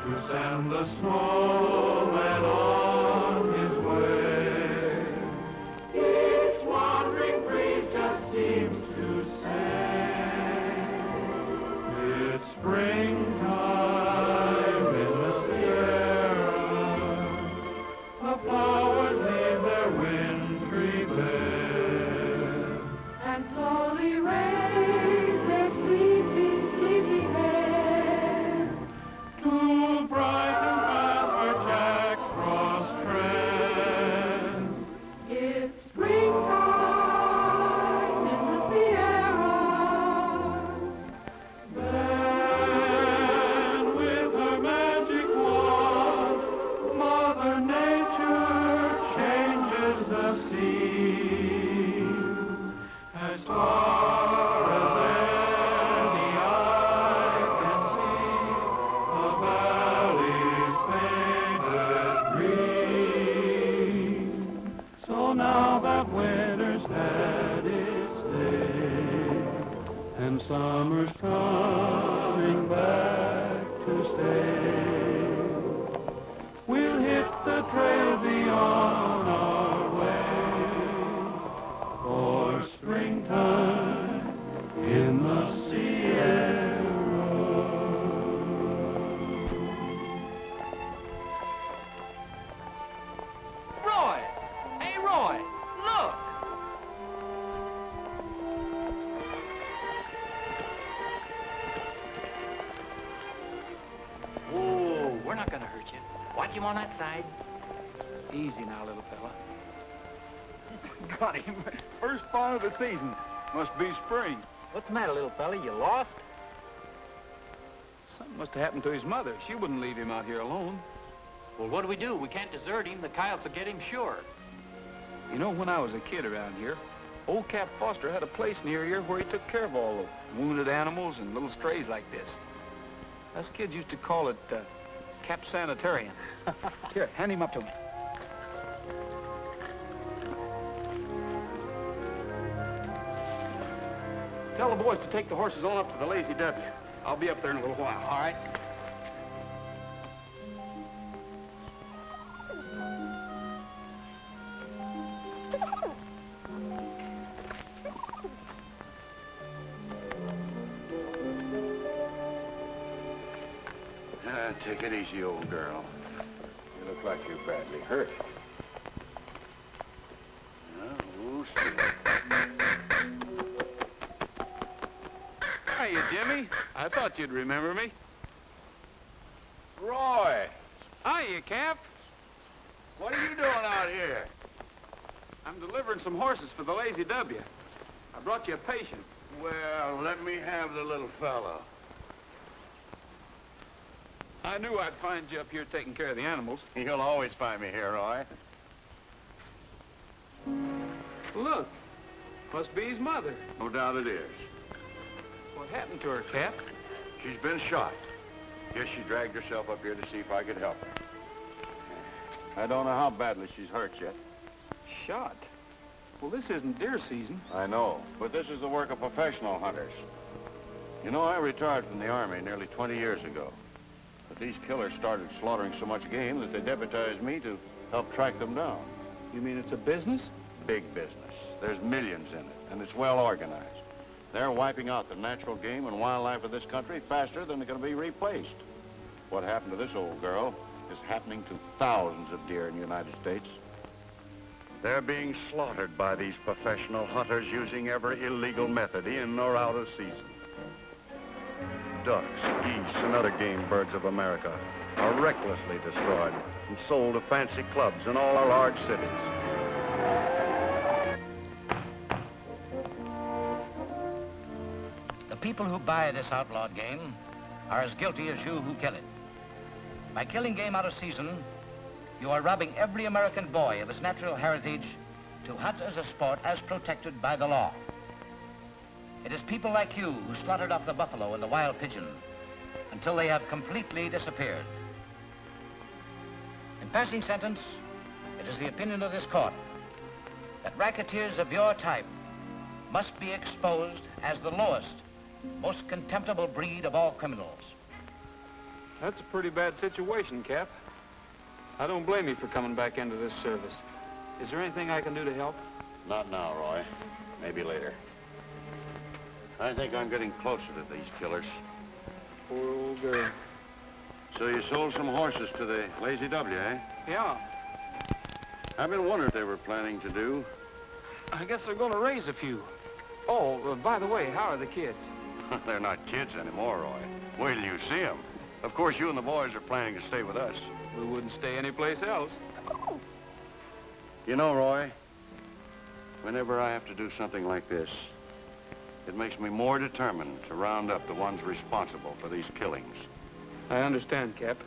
to send the snowman on his way. Each wandering breeze just seems to say, it's springtime in the Sierra. The flowers leave their wintry bed and slowly raise their sleepy, sleepy heads to brighten paths where Jack Frost treads. It's springtime in the Sierra. Then with her magic wand, Mother Nature changes the scene. As far as any eye can see, the valley's painted green. So now that winter's had its day, and summer's coming back to stay, we'll hit the trail beyond our way for springtime in the Sierra. Roy! Hey, Roy! Look! Whoa, we're not gonna hurt you. Watch him on that side. Easy now, little fella. Got him. First spawn of the season. Must be spring. What's the matter, little fella? You lost? Something must have happened to his mother. She wouldn't leave him out here alone. Well, what do? We can't desert him. The coyotes will get him sure. You know, when I was a kid around here, old Cap Foster had a place near here where he took care of all the wounded animals and little strays like this. Us kids used to call it Cap Sanitarium. Here, hand him up to me. Tell the boys to take the horses on up to the Lazy W. I'll be up there in a little while. All right. Take it easy, old girl. You look like you're badly hurt. Oh, Hiya, Jimmy. I thought you'd remember me. Roy, Hiya, Cap. what are you doing out here? I'm delivering some horses for the Lazy W. I brought you a patient. Well, let me have the little fellow. I knew I'd find you up here taking care of the animals. You'll always find me here, Roy. Look, must be his mother. No doubt it is. What happened to her, Cap? She's been shot. Guess she dragged herself up here to see if I could help her. I don't know how badly she's hurt yet. Shot? Well, this isn't deer season. I know, but this is the work of professional hunters. You know, I retired from the Army nearly 20 years ago. But these killers started slaughtering so much game that they deputized me to help track them down. You mean it's a business? Big business. There's millions in it, and it's well organized. They're wiping out the natural game and wildlife of this country faster than they're going to be replaced. What happened to this old girl is happening to thousands of deer in the United States. They're being slaughtered by these professional hunters using every illegal method in or out of season. Ducks, geese, and other game birds of America are recklessly destroyed and sold to fancy clubs in all our large cities. The people who buy this outlawed game are as guilty as you who kill it. By killing game out of season, you are robbing every American boy of his natural heritage to hunt as a sport as protected by the law. It is people like you who slaughtered off the buffalo and the wild pigeon until they have completely disappeared. In passing sentence, it is the opinion of this court that racketeers of your type must be exposed as the lowest, most contemptible breed of all criminals. That's a pretty bad situation, Cap. I don't blame you for coming back into this service. Is there anything I can do to help? Not now, Roy. Maybe later. I think I'm getting closer to these killers. Poor old girl. So you sold some horses to the Lazy W, eh? Yeah. I've been wondering what they were planning to do. I guess they're going to raise a few. Oh, by the way, how are the kids? They're not kids anymore, Roy. Wait till you see them. Of course, you and the boys are planning to stay with us. We wouldn't stay anyplace else. You know, Roy, whenever I have to do something like this, it makes me more determined to round up the ones responsible for these killings. I understand, Cap.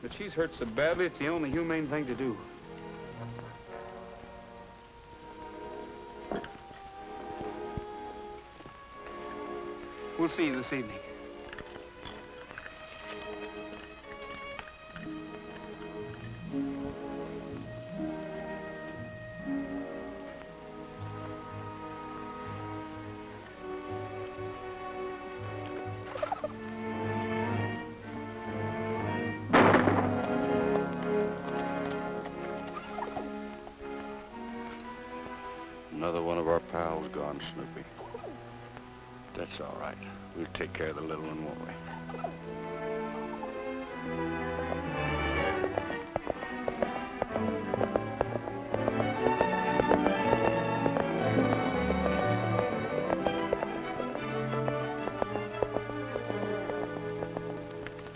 But she's hurt so badly, it's the only humane thing to do. We'll see you this evening. Another one of our pals gone, Snoopy. That's all right. We'll take care of the little one, won't we?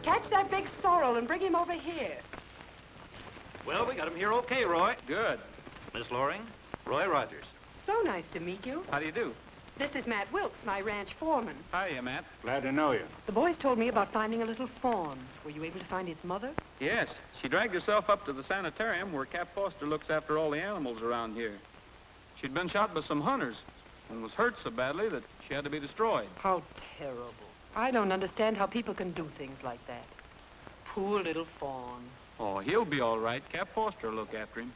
Catch that big sorrel and bring him over here. Well, we got him here okay, Roy. Good. Miss Loring, Roy Rogers. So nice to meet you. How do you do? This is Matt Wilkes, my ranch foreman. Hiya, Matt. Glad to know you. The boys told me about finding a little fawn. Were you able to find its mother? Yes, she dragged herself up to the sanitarium where Cap Foster looks after all the animals around here. She'd been shot by some hunters and was hurt so badly that she had to be destroyed. How terrible. I don't understand how people can do things like that. Poor little fawn. Oh, he'll be all right. Cap Foster will look after him.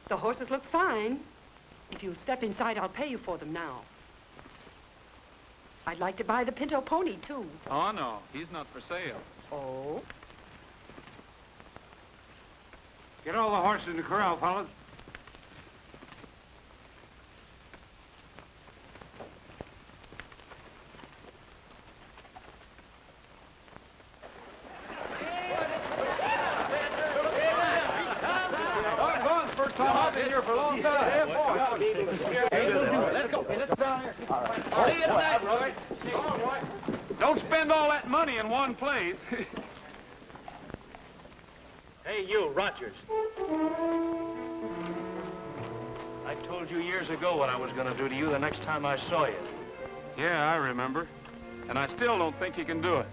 The horses look fine. If you'll step inside, I'll pay you for them now. I'd like to buy the Pinto pony, too. Oh, no, he's not for sale. Oh? Get all the horses in the corral, fellas. First time I've been here for a long time. Let's go. Let's go down here. See you tonight, Roy. Don't spend all that money in one place. Hey, you, Rogers. I told you years ago what I was going to do to you the next time I saw you. Yeah, I remember. And I still don't think you can do it.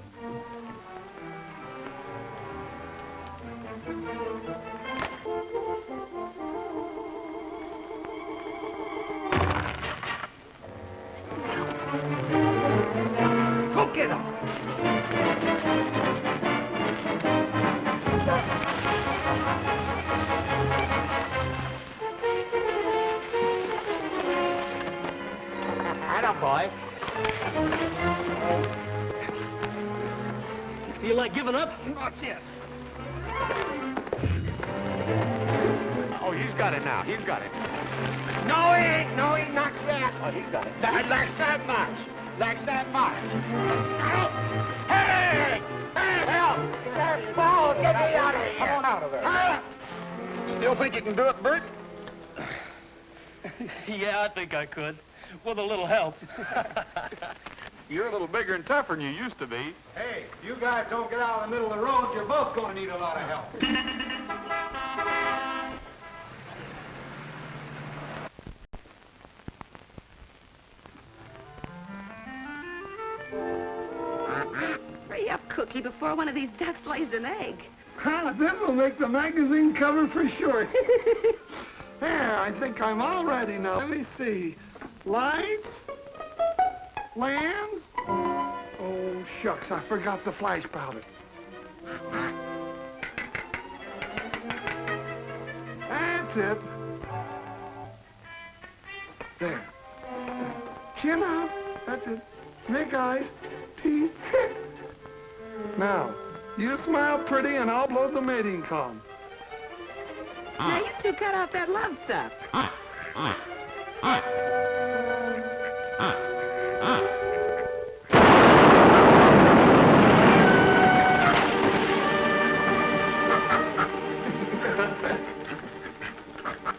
Go get him. Atta boy. You feel like giving up? Not yet. Oh, he's got it now. He's got it. No, he ain't. No, he not yet. Oh, he's got it. That likes that much. Likes that much. Hey! Hey, help! That ball, get me out of here. Come on out of there. Huh? Still think you can do it, Bert? Yeah, I think I could. With a little help. You're a little bigger and tougher than you used to be. Hey, if you guys don't get out of the middle of the road, you're both going to need a lot of help. Hurry up, Cookie, before one of these ducks lays an egg. This'll make the magazine cover for sure. There, I think I'm all ready now. Let me see. Lights? Lands? Oh, shucks, I forgot the flash powder. That's it. There. Chin up. That's it. Make eyes. Teeth. Now, you smile pretty and I'll blow the mating con. Now, you two cut out that love stuff.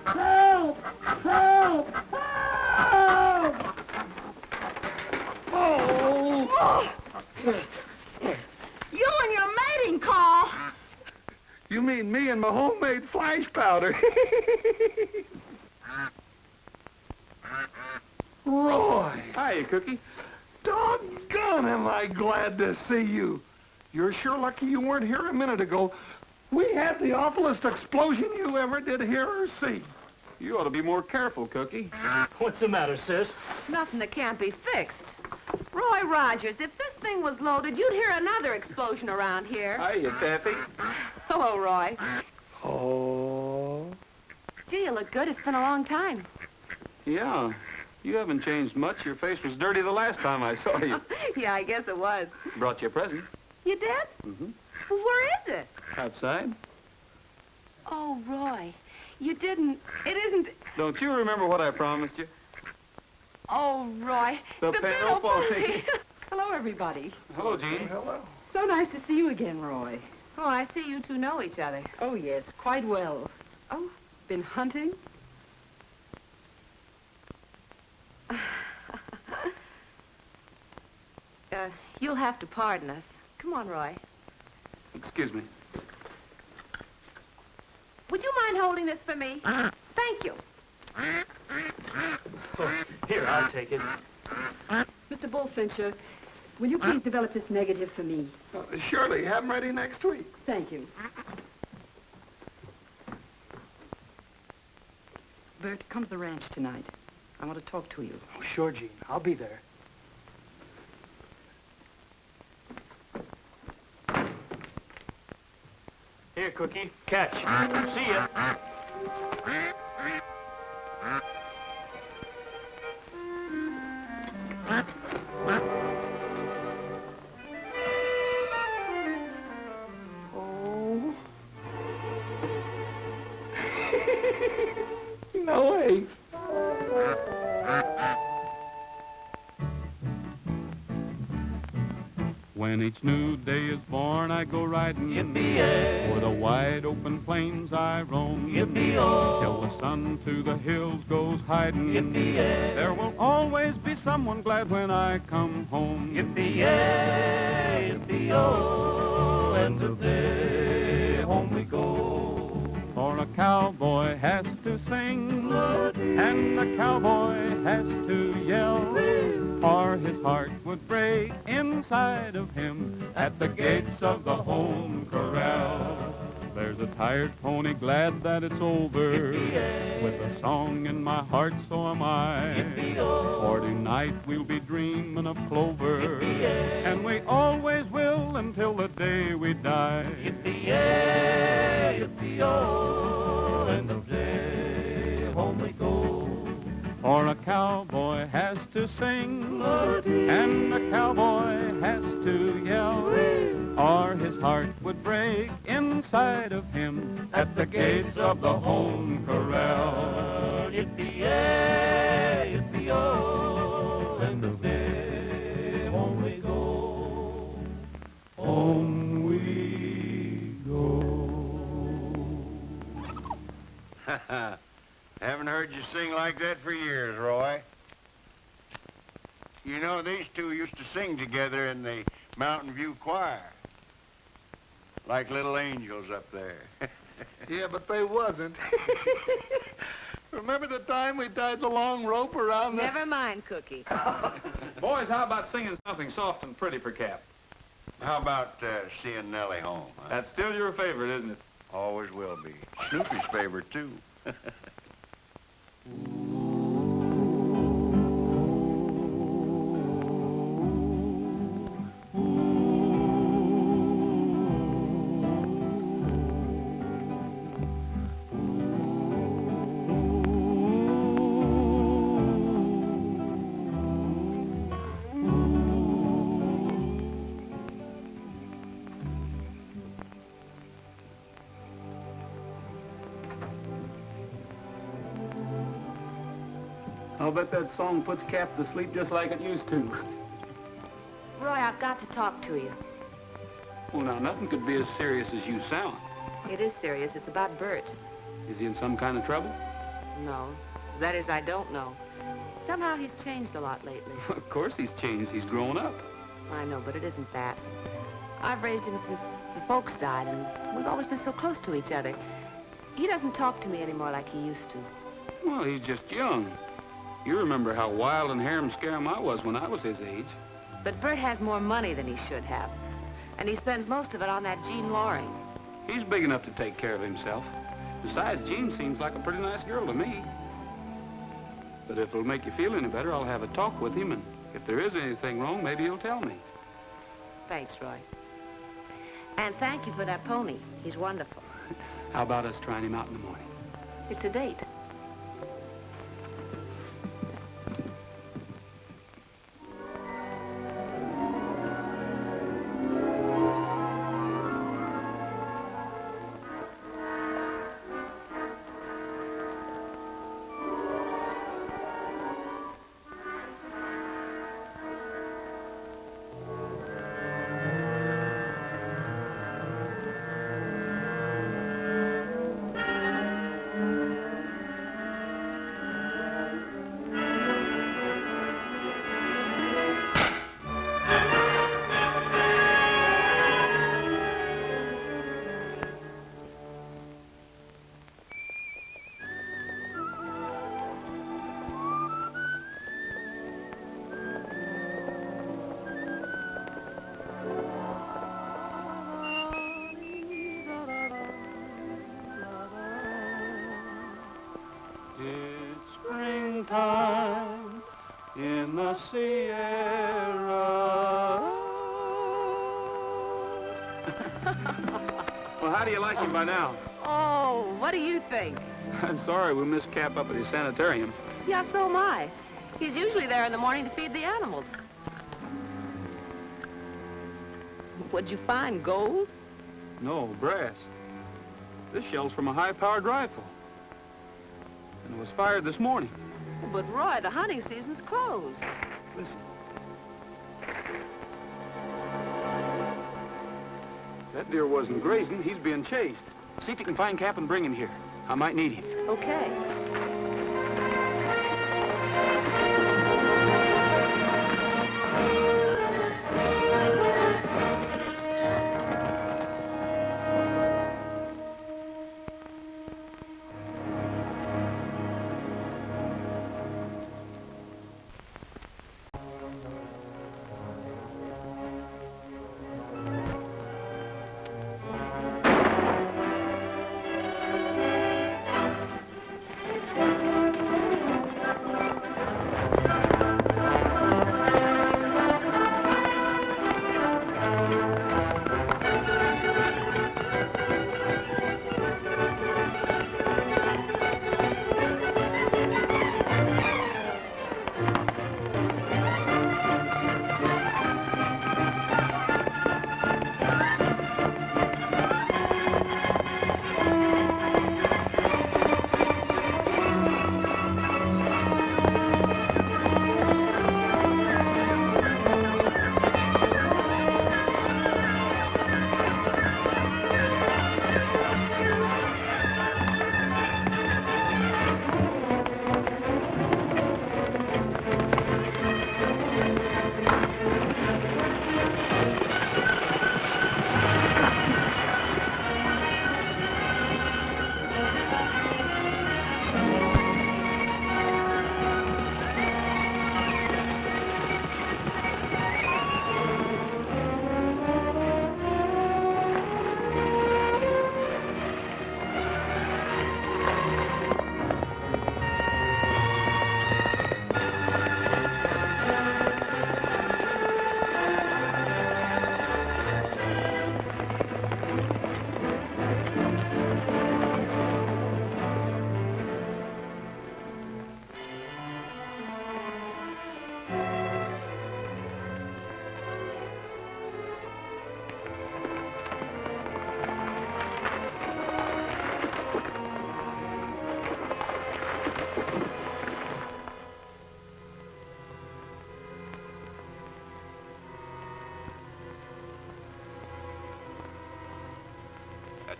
Help! Help! Help! Oh! You and your mating call. You mean me and my homemade flash powder? Roy! Hiya, Cookie. Doggone am I glad to see you. You're sure lucky you weren't here a minute ago. We had the awfulest explosion you ever did hear or see. You ought to be more careful, Cookie. What's the matter, sis? Nothing that can't be fixed. Roy Rogers, if this thing was loaded, you'd hear another explosion around here. Hiya, Taffy. Hello, Roy. Oh. Gee, you look good. It's been a long time. Yeah, you haven't changed much. Your face was dirty the last time I saw you. Yeah, I guess it was. Brought you a present. You did? Mm-hmm. Well, where is it? Outside. Oh, Roy, you didn't. It isn't. Don't you remember what I promised you? Oh, Roy. The pillow pony. Hello, everybody. Hello, Jean. Hello. So nice to see you again, Roy. Oh, I see you two know each other. Oh, yes, quite well. Oh, been hunting? You'll have to pardon us. Come on, Roy. Excuse me. Would you mind holding this for me? Thank you. Here, I'll take it. Mr. Bullfincher, will you please develop this negative for me? Surely, have them ready next week. Thank you. Bert, come to the ranch tonight. I want to talk to you. Oh, sure, Gene. I'll be there. Here, Cookie. Catch. See ya. Oh. No, wait. When each new day is born, I go riding. Yippee-yay. O'er the wide open plains I roam. Yippee-oh. Till the sun to the hills goes hiding. Yippee-yay. There will always be someone glad when I come home. Yippee-yay, yippee-oh, and today home we go. For a cowboy has to sing, and a cowboy has to yell, or his heart would break inside of him at the gates of the home corral. There's a tired pony glad that it's over, with a song in my heart, so am I. For tonight we'll be dreaming of clover, and we always will until the day we die. Yippee-yay, yippee-oh, and today home we go. For a cowboy has to sing, and a cowboy has to yell, or his heart would break inside of him at the gates of the home corral. Yippee-yay, yippee-oh, and today home we go. Home we go. Haven't heard you sing like that for years, Roy. You know, these two used to sing together in the Mountain View Choir. Like little angels up there. Yeah, but they wasn't. Remember the time we tied the long rope around the... Never mind, Cookie. Boys, how about singing something soft and pretty for Cap? How about seeing Nellie home? Huh? That's still your favorite, isn't it? Always will be. Snoopy's favorite, too. I'll bet that song puts Cap to sleep just like it used to. Roy, I've got to talk to you. Well, now, nothing could be as serious as you sound. It is serious. It's about Bert. Is he in some kind of trouble? No. That is, I don't know. Somehow he's changed a lot lately. Of course he's changed. He's grown up. I know, but it isn't that. I've raised him since the folks died, and we've always been so close to each other. He doesn't talk to me anymore like he used to. Well, he's just young. You remember how wild and harum-scarum I was when I was his age. But Bert has more money than he should have. And he spends most of it on that Jean Loring. He's big enough to take care of himself. Besides, Jean seems like a pretty nice girl to me. But if it'll make you feel any better, I'll have a talk with him, and if there is anything wrong, maybe he'll tell me. Thanks, Roy. And thank you for that pony. He's wonderful. How about us trying him out in the morning? It's a date. Springtime in the Sierra. Well, how do you like him by now? Oh, what do you think? I'm sorry we missed Cap up at his sanitarium. Yeah, so am I. He's usually there in the morning to feed the animals. What'd you find, gold? No, brass. This shell's from a high-powered rifle. And it was fired this morning. But, Roy, the hunting season's closed. Listen. That deer wasn't grazing. He's being chased. See if you can find Cap and bring him here. I might need him. Okay.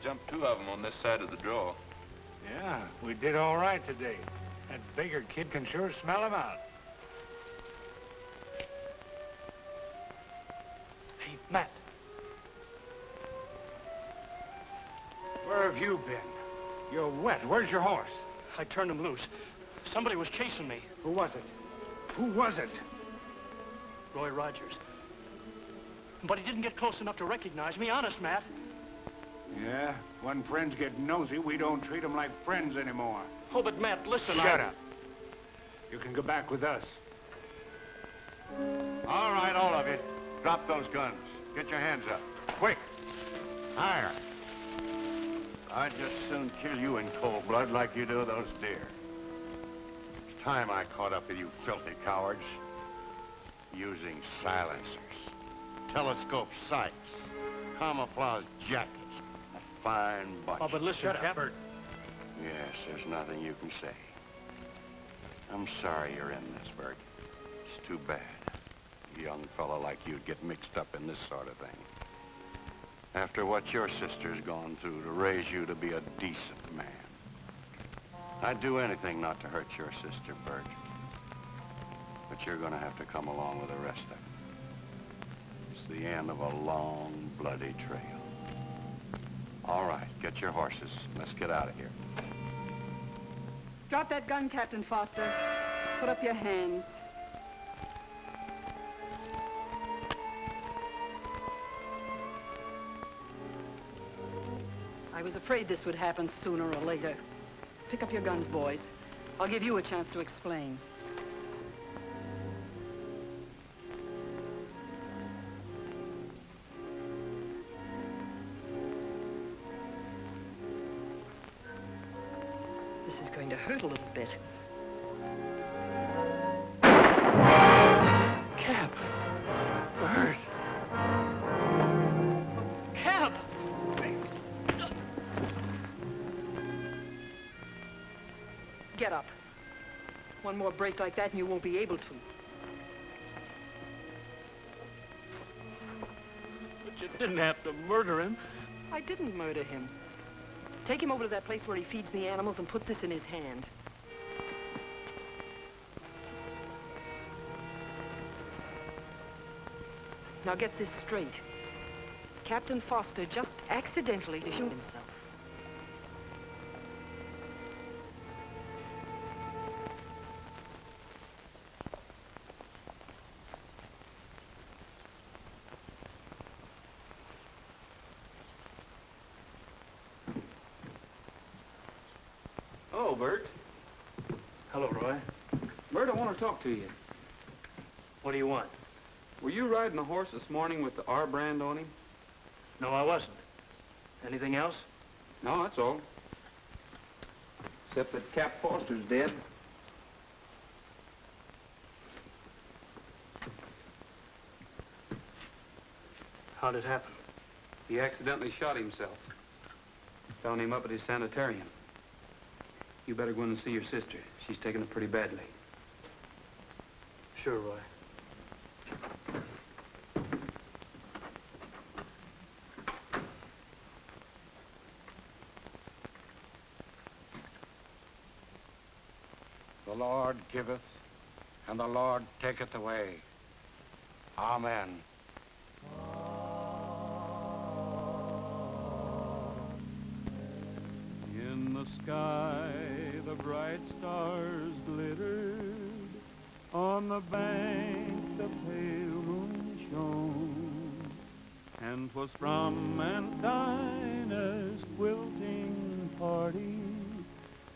jumped 2 of them on this side of the draw. Yeah, we did all right today. That Baker kid can sure smell him out. Hey, Matt. Where have you been? You're wet. Where's your horse? I turned him loose. Somebody was chasing me. Who was it? Who was it? Roy Rogers. But he didn't get close enough to recognize me, honest, Matt. Yeah, when friends get nosy, we don't treat them like friends anymore. Oh, but Matt, listen, Shut up. You can go back with us. All right, all of you. Drop those guns. Get your hands up. Quick. Higher. I'd just soon kill you in cold blood like you do those deer. It's time I caught up with you filthy cowards. Using silencers, telescope sights, camouflage jackets. A fine bunch. Oh, but listen, Cap. Yes, there's nothing you can say. I'm sorry you're in this, Bert. It's too bad. A young fellow like you'd get mixed up in this sort of thing. After what your sister's gone through to raise you to be a decent man. I'd do anything not to hurt your sister, Bert. But you're gonna have to come along with the rest of them. It's the end of a long, bloody trail. All right, get your horses. Let's get out of here. Drop that gun, Captain Foster. Put up your hands. I was afraid this would happen sooner or later. Pick up your guns, boys. I'll give you a chance to explain. This is going to hurt a little bit. Cap. Bert. Cap! Get up. One more break like that and you won't be able to. But you didn't have to murder him. I didn't murder him. Take him over to that place where he feeds the animals and put this in his hand. Now get this straight. Captain Foster just accidentally shoot himself. Oh, Bert. Hello, Roy. Bert, I want to talk to you. What do you want? Were you riding the horse this morning with the R brand on him? No, I wasn't. Anything else? No, that's all. Except that Cap Foster's dead. How'd it happen? He accidentally shot himself. Found him up at his sanitarium. You better go in and see your sister. She's taken it pretty badly. Sure, Roy. The Lord giveth, and the Lord taketh away. Amen. In the sky, the bright stars glittered. On the bank, the pale moon shone. And 'twas from Aunt Dinah's quilting party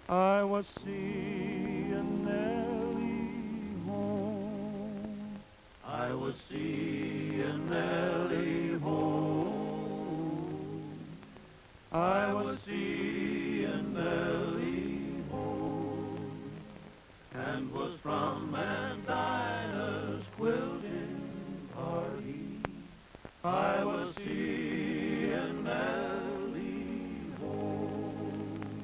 I was seeing Nellie home. I was seeing Nellie home. I was seeing Nellie home. And was from Aunt Dinah's quilting party I was seeing Nellie home.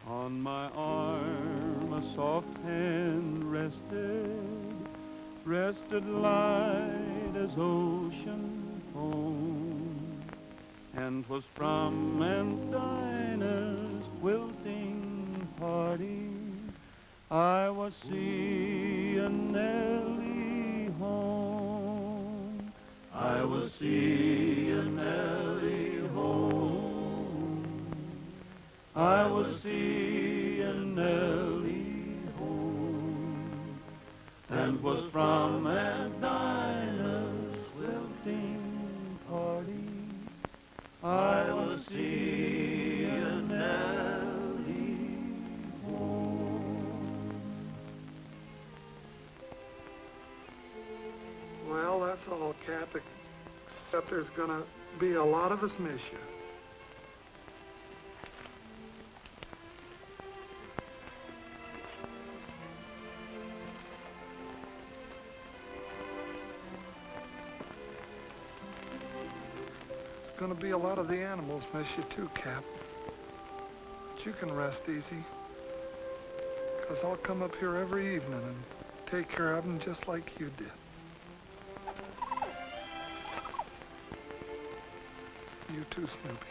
On my arm a soft hand rested light as ocean foam. and 'twas from Aunt Dinah's quilting party I was seeing Nellie home. I was seeing Nellie home. I was seeing Nellie home. And 'twas from Aunt Dinah's quilting party I was seeing Nellie home. Well, that's all, Cap, except there's gonna be a lot of us miss you. There's gonna be a lot of the animals miss you too, Cap. But you can rest easy, 'cause I'll come up here every evening and take care of them just like you did. You too, Snoopy.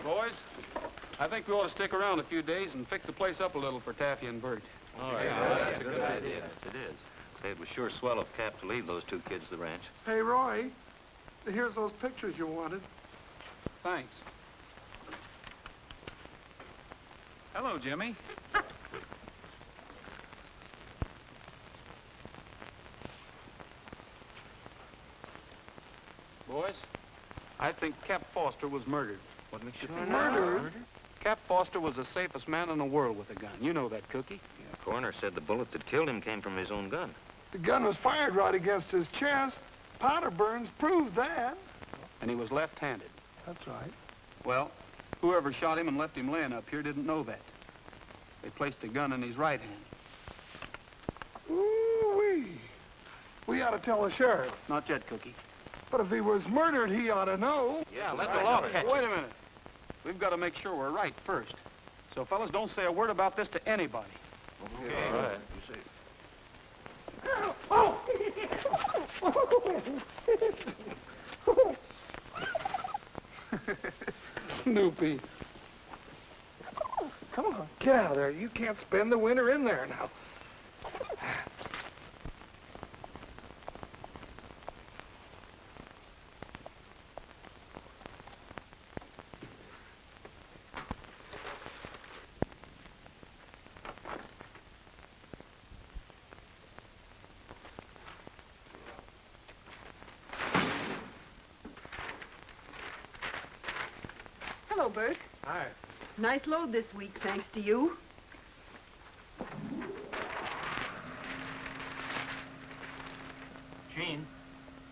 Boys, I think we ought to stick around a few days and fix the place up a little for Taffy and Bert. All right, that's a good idea. Yes, it is. Say, it was sure swell of Cap to leave those two kids the ranch. Hey, Roy, here's those pictures you wanted. Thanks. Hello, Jimmy. Boys, I think Cap Foster was murdered. What makes you think Murdered? Cap Foster was the safest man in the world with a gun. You know that, Cookie. Yeah, the coroner said the bullet that killed him came from his own gun. The gun was fired right against his chest. Powder burns proved that. And he was left-handed. That's right. Well, whoever shot him and left him laying up here didn't know that. They placed the gun in his right hand. Ooh-wee. We ought to tell the sheriff. Not yet, Cookie. But if he was murdered, he ought to know. Yeah, let the law catch him. Wait a minute. We've got to make sure we're right first. So, fellas, don't say a word about this to anybody. Okay, all right. You see. Snoopy. Come on, get out of there. You can't spend the winter in there now. Hello, Bert. Hi. Nice load this week, thanks to you. Gene,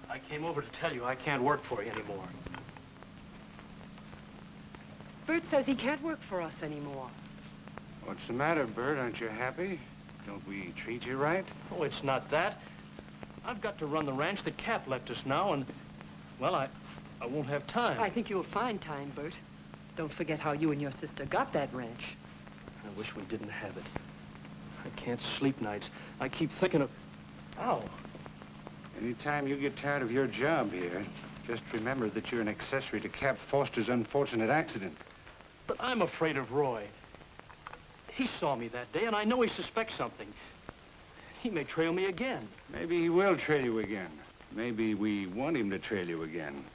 I came over to tell you I can't work for you anymore. Bert says he can't work for us anymore. What's the matter, Bert? Aren't you happy? Don't we treat you right? Oh, it's not that. I've got to run the ranch. The Cap left us now, and, well, I won't have time. I think you'll find time, Bert. Don't forget how you and your sister got that ranch. I wish we didn't have it. I can't sleep nights. I keep thinking of... Ow. Anytime you get tired of your job here, just remember that you're an accessory to Cap Foster's unfortunate accident. But I'm afraid of Roy. He saw me that day, and I know he suspects something. He may trail me again. Maybe he will trail you again. Maybe we want him to trail you again.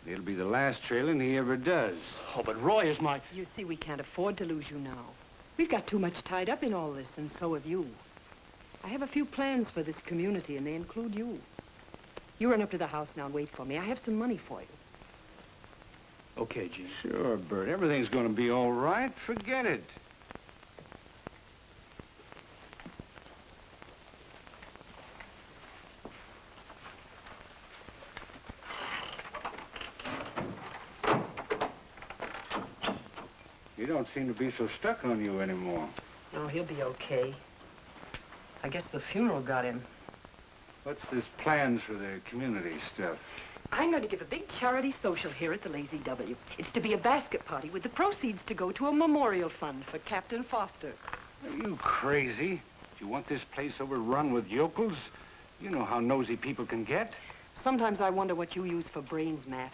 It'll be the last trailing he ever does. Oh, but Roy is my... You see, we can't afford to lose you now. We've got too much tied up in all this, and so have you. I have a few plans for this community, and they include you. You run up to the house now and wait for me. I have some money for you. Okay, Gene. Sure, Bert. Everything's going to be all right. Forget it. You don't seem to be so stuck on you anymore. No, he'll be okay. I guess the funeral got him. What's this plans for the community stuff? I'm going to give a big charity social here at the Lazy W. It's to be a basket party with the proceeds to go to a memorial fund for Captain Foster. Are you crazy? You want this place overrun with yokels? You know how nosy people can get. Sometimes I wonder what you use for brains, Matt.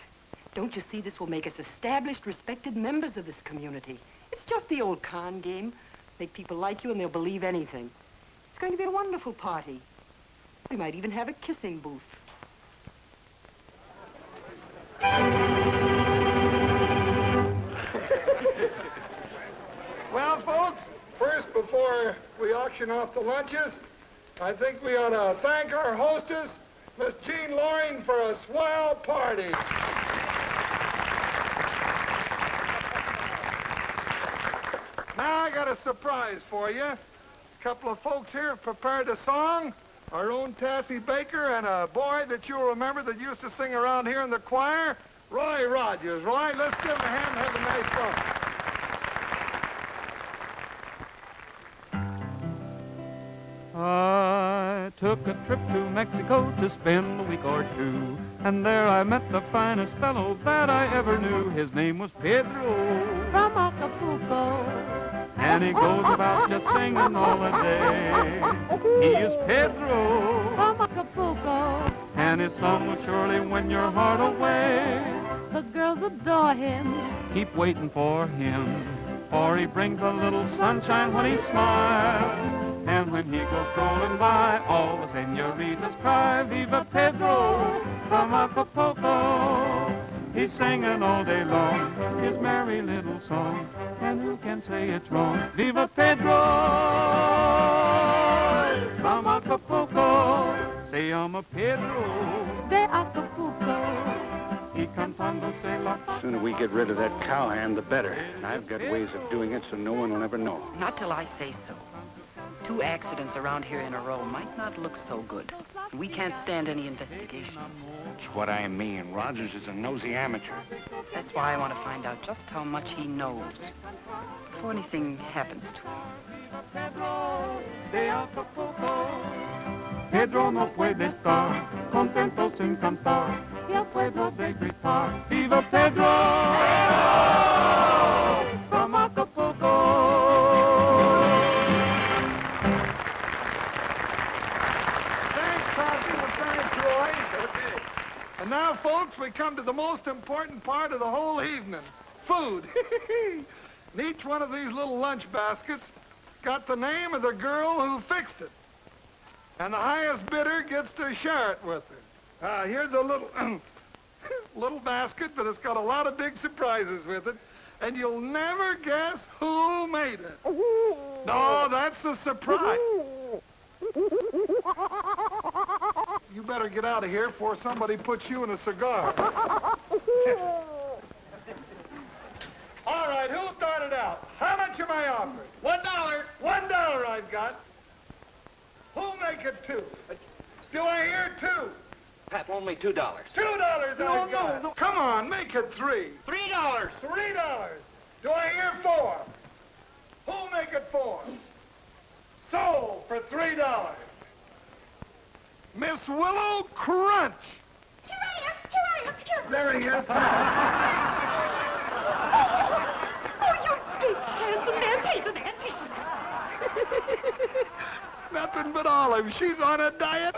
Don't you see this will make us established, respected members of this community? It's just the old con game. Make people like you and they'll believe anything. It's going to be a wonderful party. We might even have a kissing booth. Well, folks, first, before we auction off the lunches, I think we ought to thank our hostess, Miss Jean Loring, for a swell party. Now I got a surprise for you. A couple of folks here have prepared a song. Our own Taffy Baker and a boy that you'll remember that used to sing around here in the choir, Roy Rogers. Roy, let's give him a hand and have a nice song. I took a trip to Mexico to spend a week or two, and there I met the finest fellow that I ever knew. His name was Pedro from Acapulco, and he goes about just singing all the day. He is Pedro from Acapulco, and his song will surely win your heart away. The girls adore him, keep waiting for him, for he brings a little sunshine when he smiles. And when he goes strolling by, all the senoritas cry, Viva Pedro from Acapulco. He's singing all day long his merry little song, and who can say it's wrong? Viva Pedro from Acapulco. Say I'm a Pedro de Acapulco. Y cantando se la... The sooner we get rid of that cowhand, the better. And I've got ways of doing it so no one will ever know. Not till I say so. 2 accidents around here in a row might not look so good. We can't stand any investigations. That's what I mean. Rogers is a nosy amateur. That's why I want to find out just how much he knows before anything happens to him. Pedro de Acapulco. Pedro no puede estar contento sin cantar, y el pueblo de gritar, Viva Pedro from Acapulco. And now, folks, we come to the most important part of the whole evening, food. And each one of these little lunch baskets has got the name of the girl who fixed it. And the highest bidder gets to share it with her. Here's a little, little basket, but it's got a lot of big surprises with it. And you'll never guess who made it. No, that's a surprise. You better get out of here before somebody puts you in a cigar. All right, who started out? How much am I offered? $1. $1 I've got. Who'll make it 2? Do I hear 2? Pat, only $2. $2 I've got. No. Come on, make it 3. $3. $3. Do I hear 4? Who'll make it 4? Sold for $3. Miss Willow Crunch. Here I am. There he is. Oh, you big handsome man. Nothing but Olive. She's on a diet.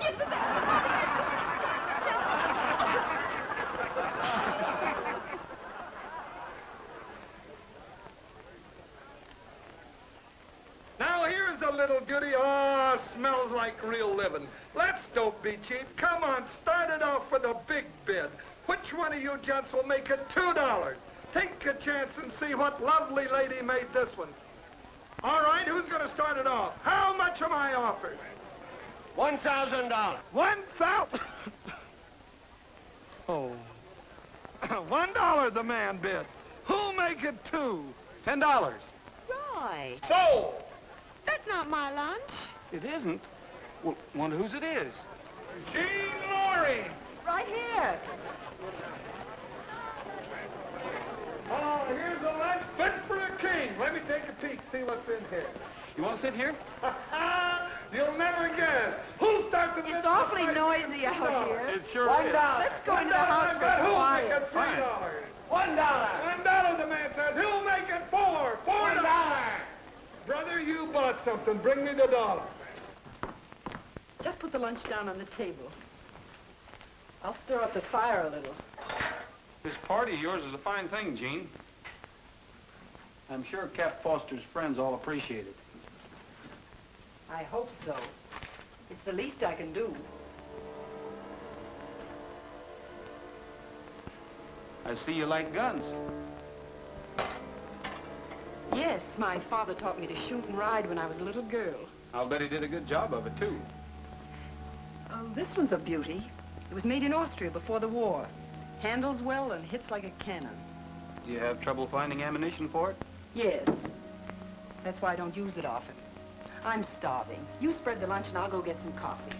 Now here's a little goodie. Oh, smells like real living. Let's don't be cheap. Come on, start it off with a big bid. Which one of you gents will make it $2? Take a chance and see what lovely lady made this one. All right, who's going to start it off? How much am I offered? $1,000. 1,000. Oh. $1 the man bid. Who'll make it 2? $10. Roy, Sold. that's not my lunch. It isn't? Well, wonder whose it is. Jean Loring. Right here. Oh, here's a lunch fit for a king. Let me take a peek, see what's in here. You want to sit here? You'll never guess. Who'll start the It's awfully noisy out here. It sure is. Let's go into the house for Who'll make quiet. it $3? $1, the man says. Who'll make it 4? $4. Brother, you bought something. Bring me the dollar. Just put the lunch down on the table. I'll stir up the fire a little. This party of yours is a fine thing, Gene. I'm sure Cap Foster's friends all appreciate it. I hope so. It's the least I can do. I see you like guns. Yes, my father taught me to shoot and ride when I was a little girl. I'll bet he did a good job of it, too. This one's a beauty. It was made in Austria before the war. Handles well and hits like a cannon. Do you have trouble finding ammunition for it? Yes. That's why I don't use it often. I'm starving. You spread the lunch and I'll go get some coffee.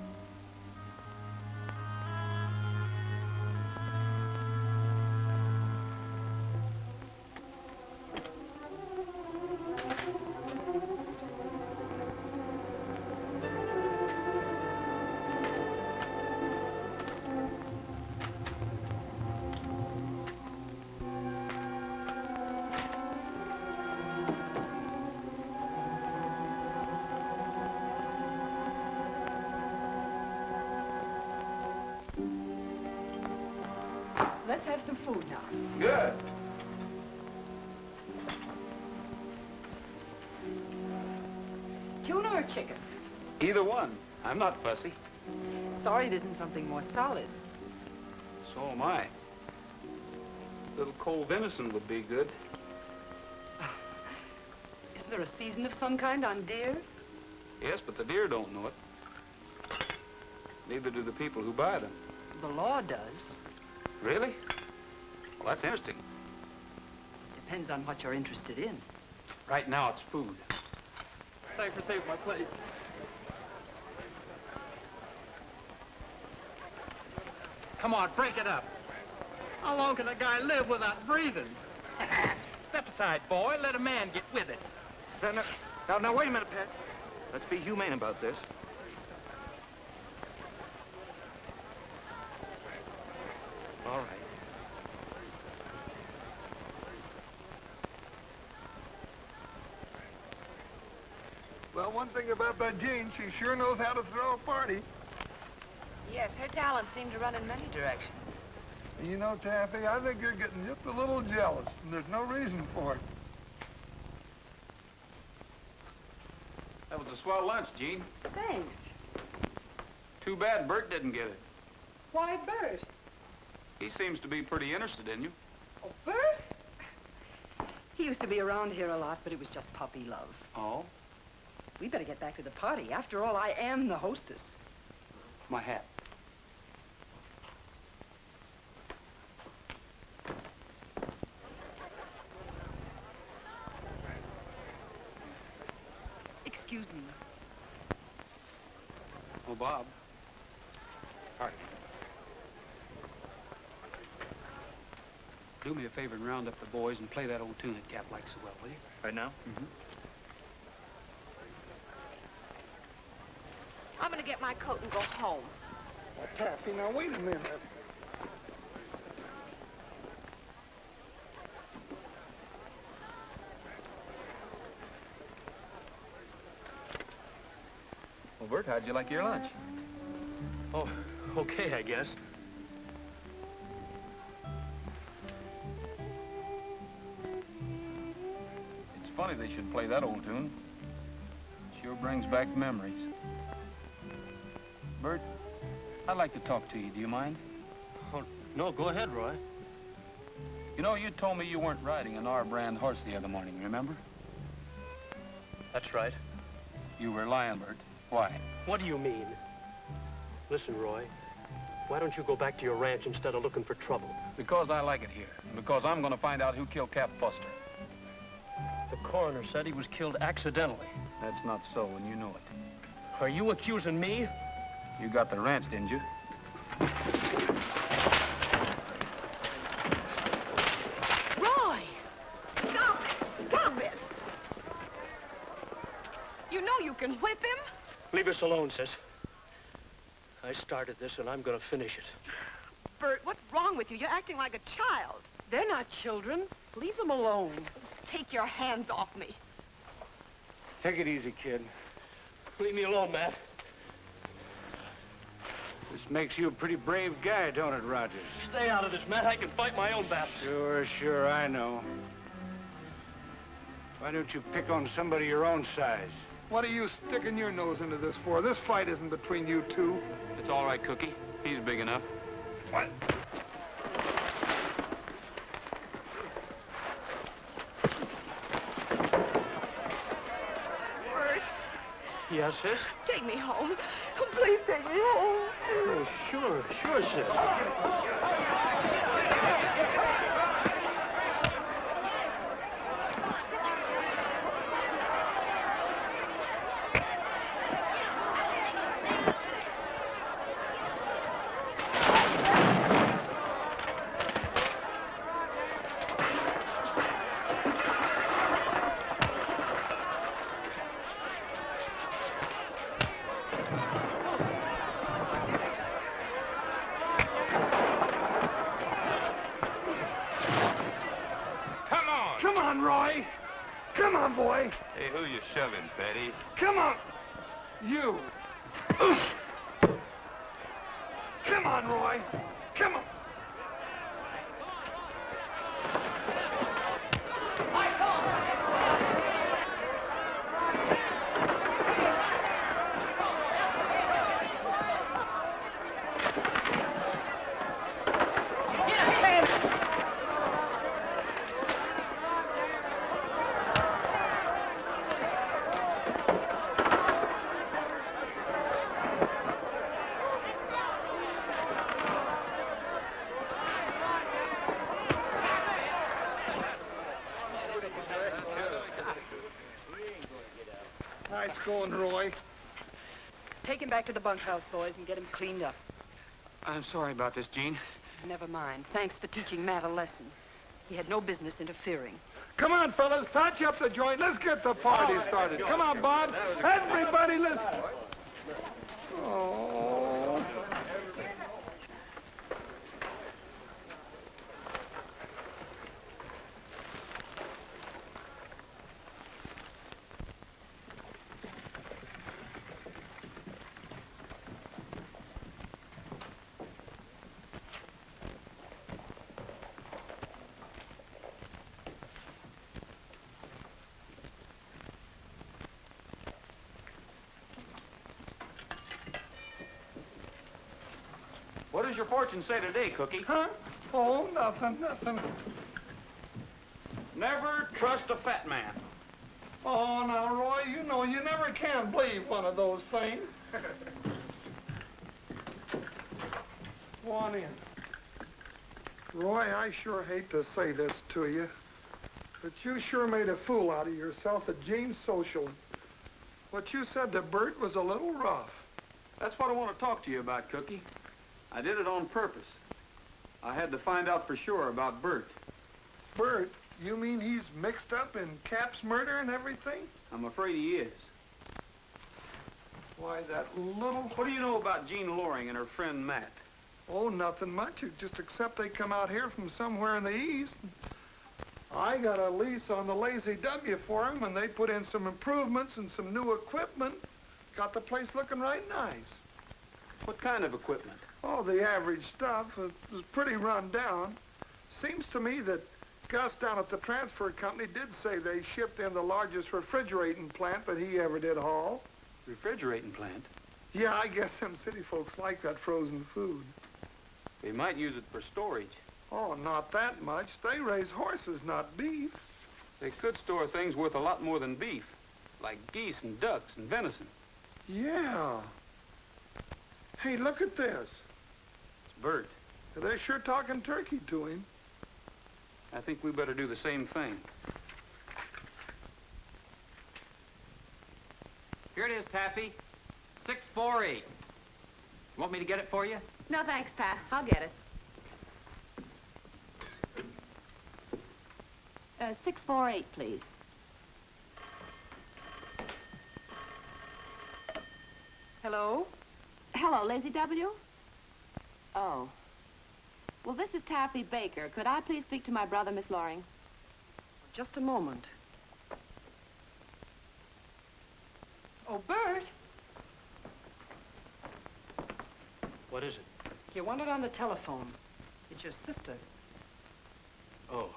Let's have some food now. Good. Tuna or chicken? Either one. I'm not fussy. Sorry it isn't something more solid. So am I. A little cold venison would be good. Isn't there a season of some kind on deer? Yes, but the deer don't know it. Neither do the people who buy them. The law does. Really? Well, that's interesting. Depends on what you're interested in. Right now, it's food. Thanks for taking my place. Come on, break it up. How long can a guy live without breathing? Step aside, boy. Let a man get with it. Now, wait a minute, Pat. Let's be humane about this. All right. Well, one thing about that Jean, she sure knows how to throw a party. Yes, her talents seem to run in many directions. You know, Taffy, I think you're getting just a little jealous, and there's no reason for it. That was a swell lunch, Gene. Thanks. Too bad Bert didn't get it. Why, Bert? He seems to be pretty interested in you. Oh, Bert? He used to be around here a lot, but it was just puppy love. Oh? We better get back to the party. After all, I am the hostess. My hat. Excuse me. Oh, Bob. All right. Do me a favor and round up the boys and play that old tune that Cap likes so well, will you? Right now? Mm-hmm. I'm gonna get my coat and go home. Oh, Taffy, now wait a minute. Well, Bert, how'd you like your lunch? Oh, okay, I guess. It's funny they should play that old tune. Sure brings back memories. Bert, I'd like to talk to you. Do you mind? Oh, no, go ahead, Roy. You know, you told me you weren't riding an R-brand horse the other morning, remember? That's right. You were lying, Bert. Why? What do you mean? Listen, Roy, why don't you go back to your ranch instead of looking for trouble? Because I like it here. And because I'm going to find out who killed Cap Foster. The coroner said he was killed accidentally. That's not so, and you know it. Are you accusing me? You got the ranch, didn't you? Roy! Stop it! Stop it! You know you can whip him. Leave us alone, sis. I started this, and I'm gonna finish it. Bert, what's wrong with you? You're acting like a child. They're not children. Leave them alone. Take your hands off me. Take it easy, kid. Leave me alone, Matt. This makes you a pretty brave guy, don't it, Rogers? Stay out of this, Matt. I can fight my own battles. Sure, I know. Why don't you pick on somebody your own size? What are you sticking your nose into this for? This fight isn't between you two. It's all right, Cookie. He's big enough. What? Bert, Yes, sis? take me home. Oh, please take me home. Oh, sure, sis. Come on, Roy. Come on, boy. Hey, who you shoving, Petty? Come on. You. Come on, Roy. Come on. Nice going, Roy. Take him back to the bunkhouse, boys, and get him cleaned up. I'm sorry about this, Gene. Never mind. Thanks for teaching Matt a lesson. He had no business interfering. Come on, fellas, patch up the joint. Let's get the party started. Come on, Bob. Everybody listen. Oh. What does your fortune say today, Cookie? Huh? Oh, nothing. Never trust a fat man. Oh, now, Roy, you know you never can believe one of those things. Go on in. Roy, I sure hate to say this to you, but you sure made a fool out of yourself at Jean's social. What you said to Bert was a little rough. That's what I want to talk to you about, Cookie. I did it on purpose. I had to find out for sure about Bert. Bert? You mean he's mixed up in Cap's murder and everything? I'm afraid he is. Why, that little... What do you know about Jean Loring and her friend Matt? Oh, nothing much. Just except they come out here from somewhere in the east. I got a lease on the Lazy W for them, and they put in some improvements and some new equipment. Got the place looking right nice. What kind of equipment? Oh, the average stuff. It was pretty run down. Seems to me that Gus down at the transfer company did say they shipped in the largest refrigerating plant that he ever did haul. Refrigerating plant? Yeah, I guess them city folks like that frozen food. They might use it for storage. Oh, not that much. They raise horses, not beef. They could store things worth a lot more than beef, like geese and ducks and venison. Yeah. Hey, look at this. It's Bert. They're sure talking turkey to him. I think we better do the same thing. Here it is, Taffy. 648. Want me to get it for you? No, thanks, Pat. I'll get it. 648, please. Hello? Hello, Lazy W? Oh. Well, this is Taffy Baker. Could I please speak to my brother, Miss Loring? Just a moment. Oh, Bert. What is it? You want it on the telephone. It's your sister. Oh.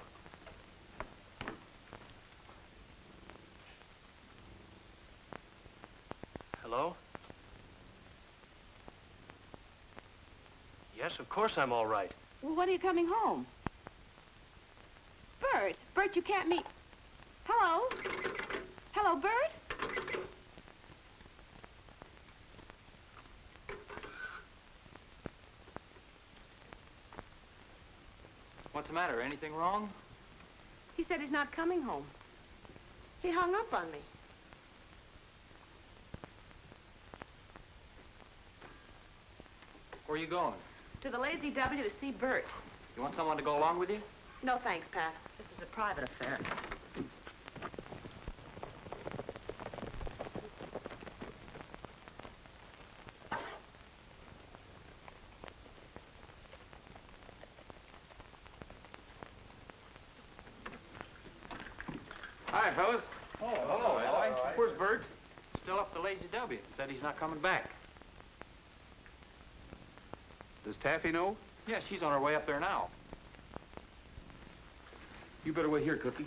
Hello? Yes, of course I'm all right. Well, when are you coming home? Bert! Bert, you can't meet... Hello? Hello, Bert? What's the matter? Anything wrong? He said he's not coming home. He hung up on me. Where are you going? To the Lazy W to see Bert. You want someone to go along with you? No, thanks, Pat. This is a private affair. Hi, fellas. Oh, hello, Ally. Where's Bert? Still up the Lazy W. Said he's not coming back. Does Taffy know? Yeah, she's on her way up there now. You better wait here, Cookie.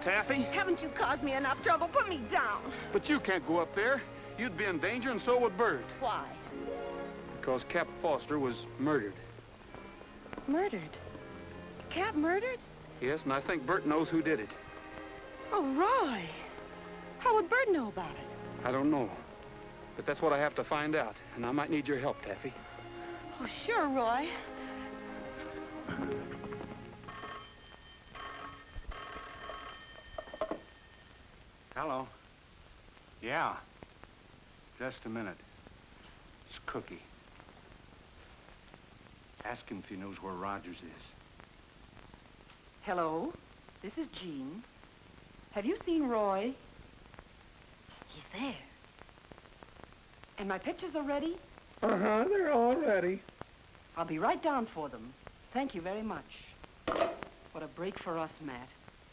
Taffy? Haven't you caused me enough trouble? Put me down. But you can't go up there. You'd be in danger, and so would Bert. Why? Because Cap Foster was murdered. Murdered? Cap murdered? Yes, and I think Bert knows who did it. Oh, Roy. How would Bert know about it? I don't know. But that's what I have to find out, and I might need your help, Taffy. Oh, sure, Roy. Hello. Yeah. Just a minute. It's Cookie. Ask him if he knows where Rogers is. Hello, this is Jean. Have you seen Roy? He's there. And my pictures are ready? Uh-huh, they're all ready. I'll be right down for them. Thank you very much. What a break for us, Matt.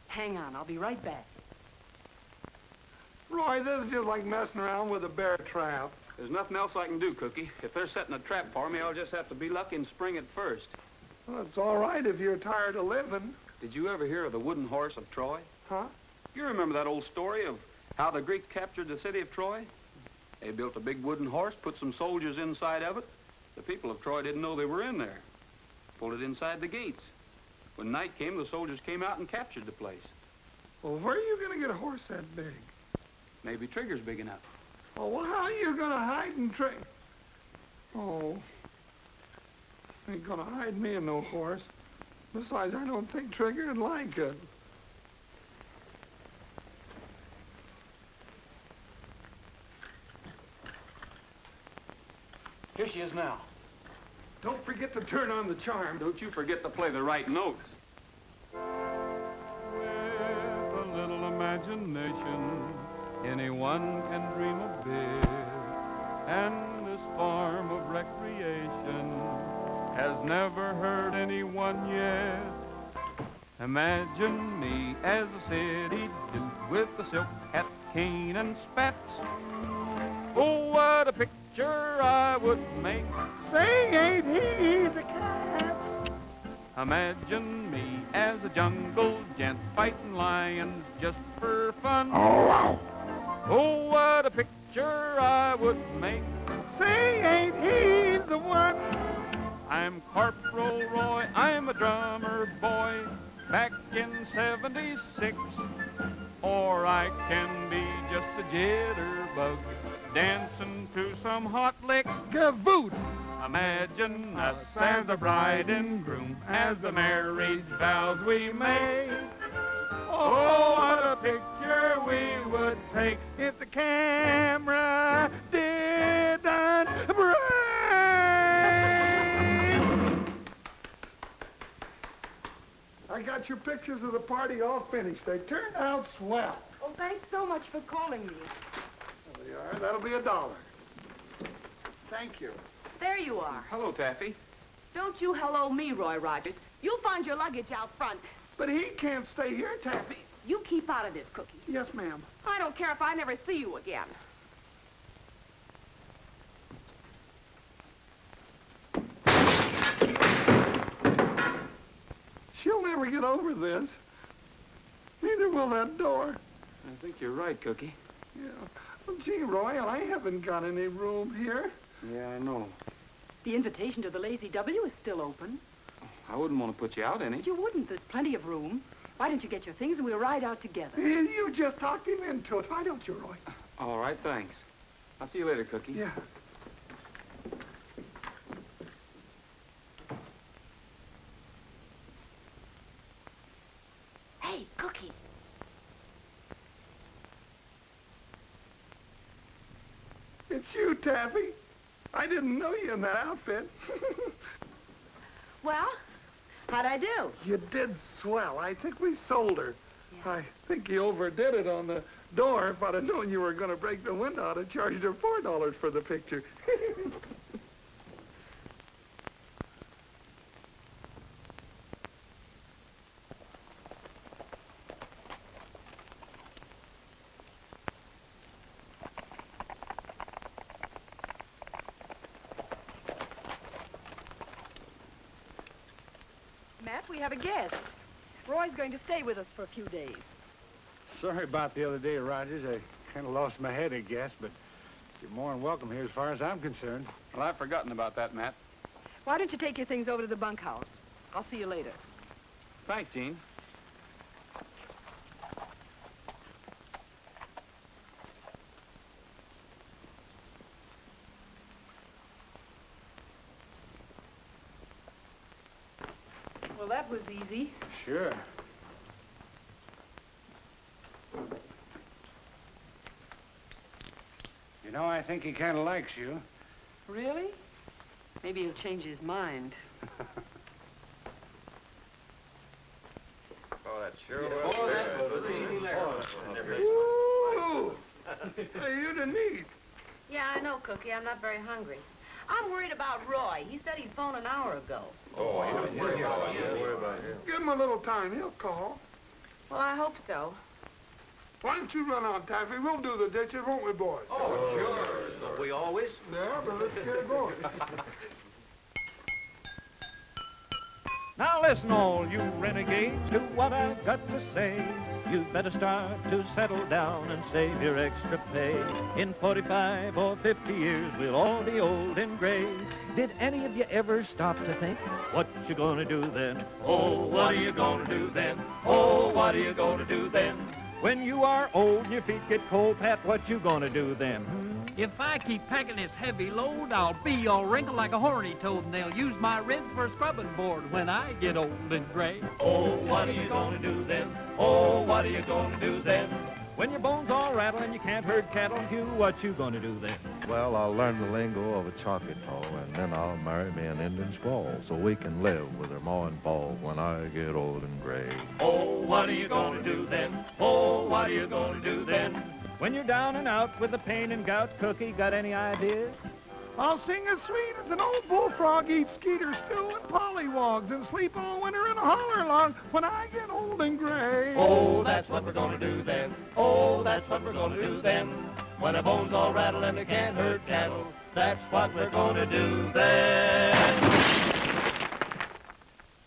Hang on, I'll be right back. Roy, this is just like messing around with a bear trap. There's nothing else I can do, Cookie. If they're setting a trap for me, I'll just have to be lucky and spring it first. Well, it's all right if you're tired of living. Did you ever hear of the wooden horse of Troy? Huh? You remember that old story of how the Greeks captured the city of Troy? They built a big wooden horse, put some soldiers inside of it. The people of Troy didn't know they were in there. Pulled it inside the gates. When night came, the soldiers came out and captured the place. Well, where are you going to get a horse that big? Maybe Trigger's big enough. Oh, well, how are you going to hide and trick? Oh, ain't going to hide me in no horse. Besides, I don't think Trigger'd like it. Here she is now. Don't forget to turn on the charm. Don't you forget to play the right notes. With a little imagination, anyone can dream a bit. And this form of recreation has never hurt anyone yet. Imagine me as a city dude with a silk hat, cane, and spats. Oh, what a picture I would make. Say, ain't he the cat? Imagine me as a jungle gent fighting lions just for fun. Oh, oh, what a picture I would make. say, ain't he harp roll, Roy. I'm a drummer boy back in '76. Or I can be just a jitterbug dancing to some hot licks. Gavoot! Imagine us as a bride and groom as the marriage vows we make. Oh, what a picture we would take if the camera didn't break. I got your pictures of the party all finished. They turned out swell. Oh, thanks so much for calling me. There they are. That'll be $1. Thank you. There you are. Hello, Taffy. Don't you hello me, Roy Rogers. You'll find your luggage out front. But he can't stay here, Taffy. You keep out of this, Cookie. Yes, ma'am. I don't care if I never see you again. She'll never get over this. Neither will that door. I think you're right, Cookie. Yeah. Well, gee, Roy, I haven't got any room here. Yeah, I know. The invitation to the Lazy W is still open. I wouldn't want to put you out any. You wouldn't. There's plenty of room. Why don't you get your things and we'll ride out together? You just talked him into it. Why don't you, Roy? All right, thanks. I'll see you later, Cookie. Yeah. Hey, Cookie. It's you, Taffy. I didn't know you in that outfit. Well, how'd I do? You did swell. I think we sold her. Yeah. I think you overdid it on the door. If I'd have known you were going to break the window, I'd have charged her $4 for the picture. Matt, we have a guest. Roy's going to stay with us for a few days. Sorry about the other day, Rogers. I kind of lost my head, I guess, but you're more than welcome here as far as I'm concerned. Well, I've forgotten about that, Matt. Why don't you take your things over to the bunkhouse? I'll see you later. Thanks, Gene. Well, that was easy. Sure. You know, I think he kind of likes you. Really? Maybe he'll change his mind. Oh, that sure was good. Ooh! Hey, you didn't eat. Yeah, I know, Cookie. I'm not very hungry. I'm worried about Roy. He said he'd phone an hour ago. Oh, yeah. Worry about him. Give him a little time. He'll call. Well, I hope so. Why don't you run on, Taffy? We'll do the dishes, won't we, boys? Oh, sure. So we always? Yeah, but let's get going. Now listen, all you renegades, to what I've got to say. You'd better start to settle down and save your extra pay. In 45 or 50 years, we'll all be old and gray. Did any of you ever stop to think, what you gonna do then? Oh, what are you gonna do then? Oh, what are you gonna do then? When you are old and your feet get cold, Pat, what you gonna do then? If I keep packing this heavy load, I'll be all wrinkled like a horny toad, and they'll use my ribs for a scrubbing board when I get old and gray. Oh, what are you gonna do then? Oh, what are you gonna do then? When your bones all rattle and you can't herd cattle, Hugh, what you gonna do then? Well, I'll learn the lingo of a Choctaw, and then I'll marry me an Indian squaw, so we can live with her ma and pa when I get old and gray. Oh, what are you gonna do then? Oh, what are you gonna do then? When you're down and out with the pain and gout, Cookie, got any ideas? I'll sing as sweet as an old bullfrog, eat skeeter stew and pollywogs, and sleep all winter in a holler log when I get old and gray. Oh, that's what we're gonna do then. Oh, that's what we're gonna do then. When our bones all rattle and we can't herd cattle, that's what we're gonna do then.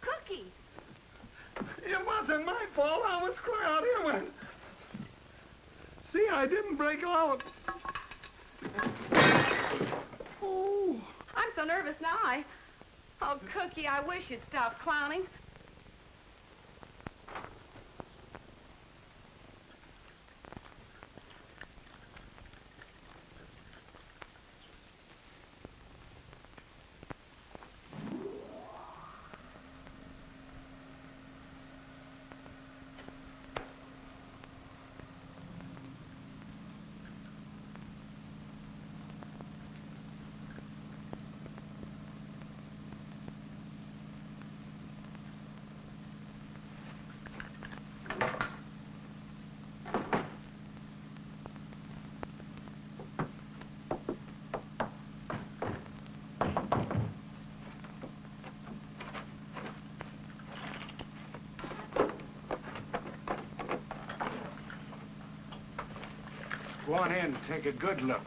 Cookie! It wasn't my fault. I was clear out here when... See, I didn't break out. Oh. I'm so nervous now, Oh, Cookie, I wish you'd stop clowning. Go on in, take a good look.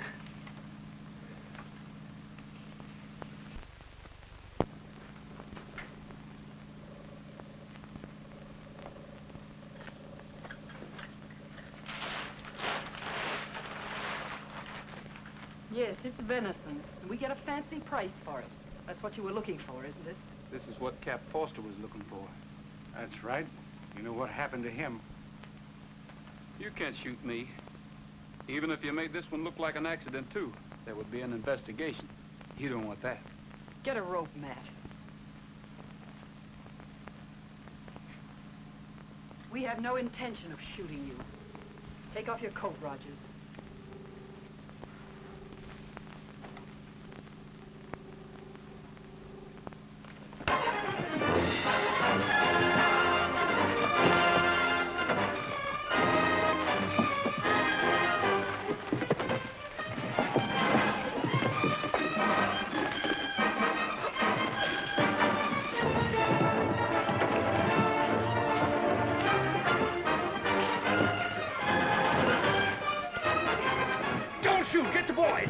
Yes, it's venison. And we get a fancy price for it. That's what you were looking for, isn't it? This is what Cap Foster was looking for. That's right. You know what happened to him. You can't shoot me. Even if you made this one look like an accident, too, there would be an investigation. You don't want that. Get a rope, Matt. We have no intention of shooting you. Take off your coat, Rogers. Get the boys!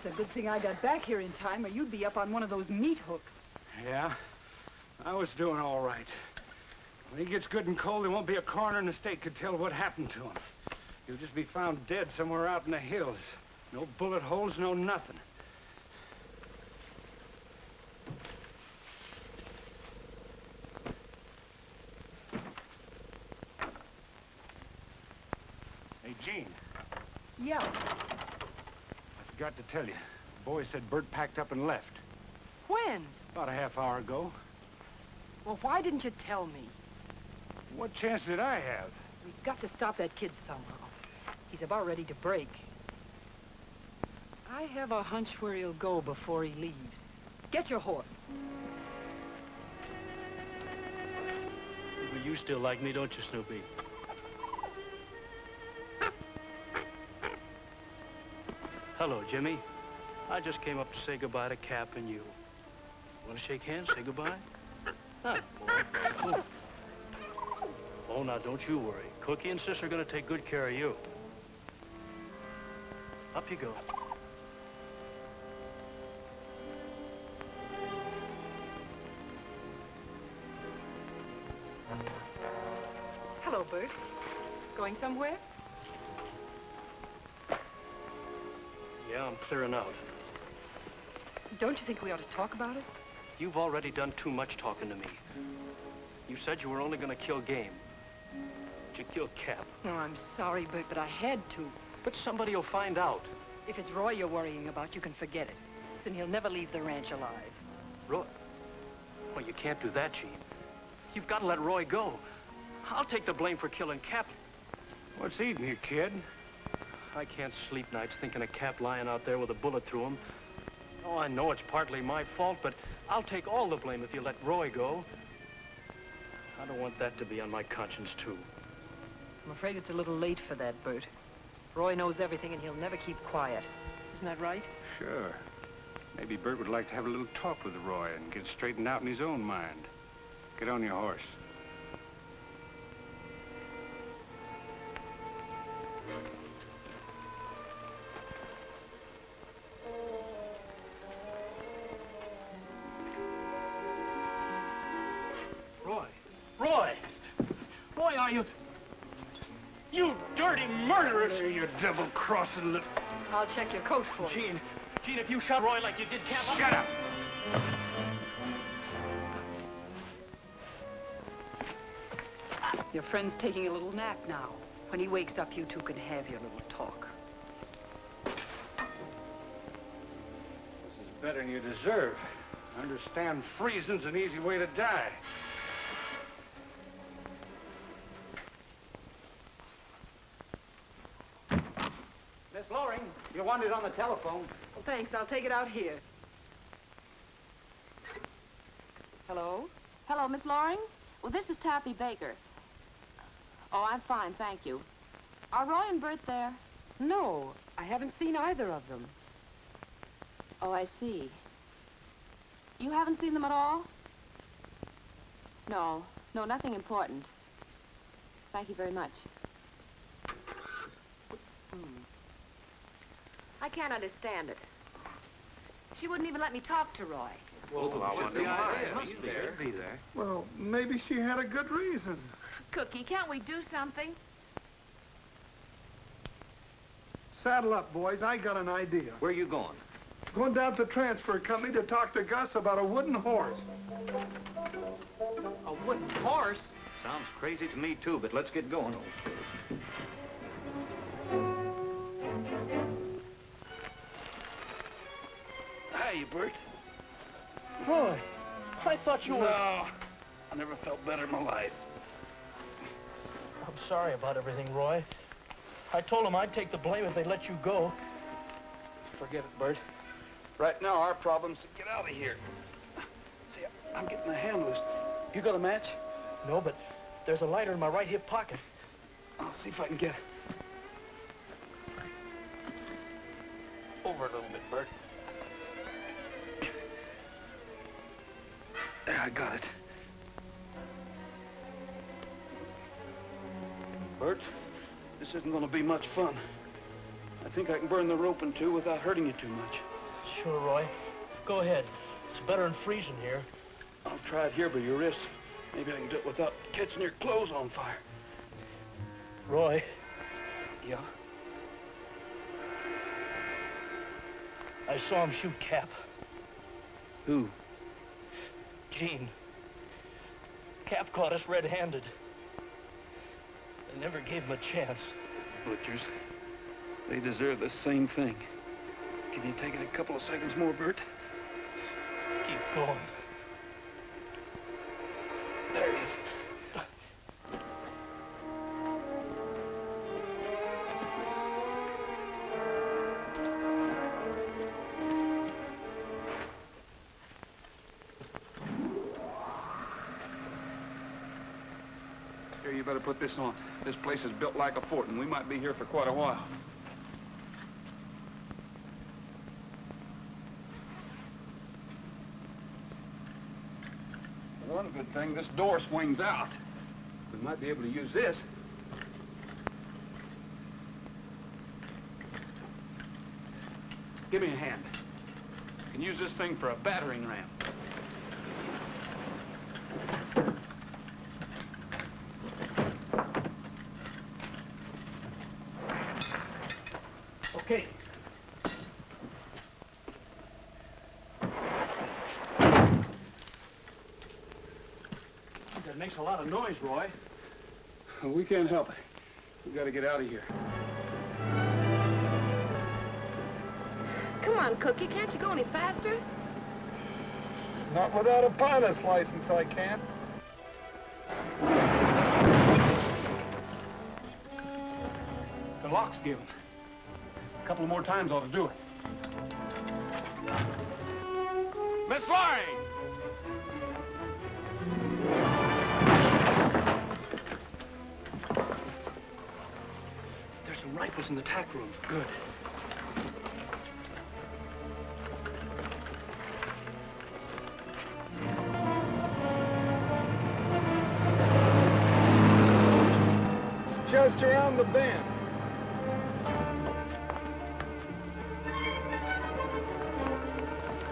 It's a good thing I got back here in time, or you'd be up on one of those meat hooks. Yeah? I was doing all right. When he gets good and cold, there won't be a coroner in the state could tell what happened to him. He'll just be found dead somewhere out in the hills. No bullet holes, no nothing. Hey, Gene. Yeah. I forgot to tell you. The boy said Bert packed up and left. When? About a half hour ago. Well, why didn't you tell me? What chance did I have? We've got to stop that kid somehow. He's about ready to break. I have a hunch where he'll go before he leaves. Get your horse. Well, you still like me, don't you, Snoopy? Hello, Jimmy. I just came up to say goodbye to Cap and you. Want to shake hands, say goodbye? Ah, boy. Oh, now, don't you worry. Cookie and Sis are going to take good care of you. Up you go. Hello, Bert. Going somewhere? Yeah, I'm clearing out. Don't you think we ought to talk about it? You've already done too much talking to me. You said you were only going to kill game. But you killed Cap. No, I'm sorry, Bert, but I had to. But somebody will find out. If it's Roy you're worrying about, you can forget it. Listen, he'll never leave the ranch alive. Roy? Well, you can't do that, Gene. You've got to let Roy go. I'll take the blame for killing Cap. What's eating you, kid? I can't sleep nights thinking of Cap lying out there with a bullet through him. Oh, I know it's partly my fault, but I'll take all the blame if you let Roy go. I don't want that to be on my conscience, too. I'm afraid it's a little late for that, Bert. Roy knows everything, and he'll never keep quiet. Isn't that right? Sure. Maybe Bert would like to have a little talk with Roy and get straightened out in his own mind. Get on your horse. Roy! Roy! Roy, are you... You dirty murderers! There, you double-crossing little... I'll check your coat for you. Gene, if you shot Roy like you did Cap... Shut up! Your friend's taking a little nap now. When he wakes up, you two can have your little talk. This is better than you deserve. Understand freezing's an easy way to die. Miss Loring, you wanted on the telephone. Well, thanks. I'll take it out here. Hello? Hello, Miss Loring? Well, this is Taffy Baker. Oh, I'm fine, thank you. Are Roy and Bert there? No, I haven't seen either of them. Oh, I see. You haven't seen them at all? No, nothing important. Thank you very much. I can't understand it. She wouldn't even let me talk to Roy. Well, what's the idea? He's there. He'd be there. Well, maybe she had a good reason. Cookie, can't we do something? Saddle up, boys. I got an idea. Where are you going? Going down to the transfer company to talk to Gus about a wooden horse. A wooden horse? Sounds crazy to me, too, but let's get going. Hey, Bert. Roy, I thought you were... No, I never felt better in my life. I'm sorry about everything, Roy. I told them I'd take the blame if they let you go. Forget it, Bert. Right now, our problem's to get out of here. See, I'm getting the hand loose. You got a match? No, but there's a lighter in my right hip pocket. I'll see if I can get it. Over a little bit, Bert. There, I got it. Bert, this isn't going to be much fun. I think I can burn the rope in two without hurting you too much. Sure, Roy. Go ahead. It's better than freezing here. I'll try it here by your wrist. Maybe I can do it without catching your clothes on fire. Roy. Yeah? I saw him shoot Cap. Who? Gene. Cap caught us red-handed. They never gave him a chance. Butchers. They deserve the same thing. Can you take it a couple of seconds more, Bert? Keep going. There he is. Here, you better put this on. This place is built like a fort, and we might be here for quite a while. One good thing, this door swings out. We might be able to use this. Give me a hand. You can use this thing for a battering ram. It makes a lot of noise, Roy. Well, we can't help it. We gotta get out of here. Come on, Cookie. Can't you go any faster? Not without a pilot's license, I can't. The lock's given. A couple more times ought to do it. Miss Loring! There's some rifles in the tack room. Good. It's just around the bend.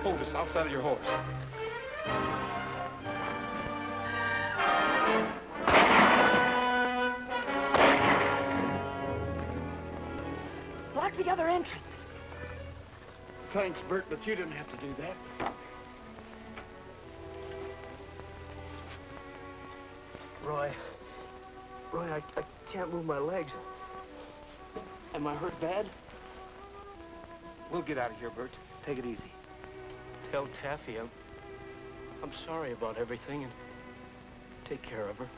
Hold the south side of your horse. Block the other entrance. Thanks, Bert, but you didn't have to do that. Roy, I can't move my legs. Am I hurt bad? We'll get out of here, Bert. Take it easy. Tell Taffy I'm sorry about everything, and take care of her.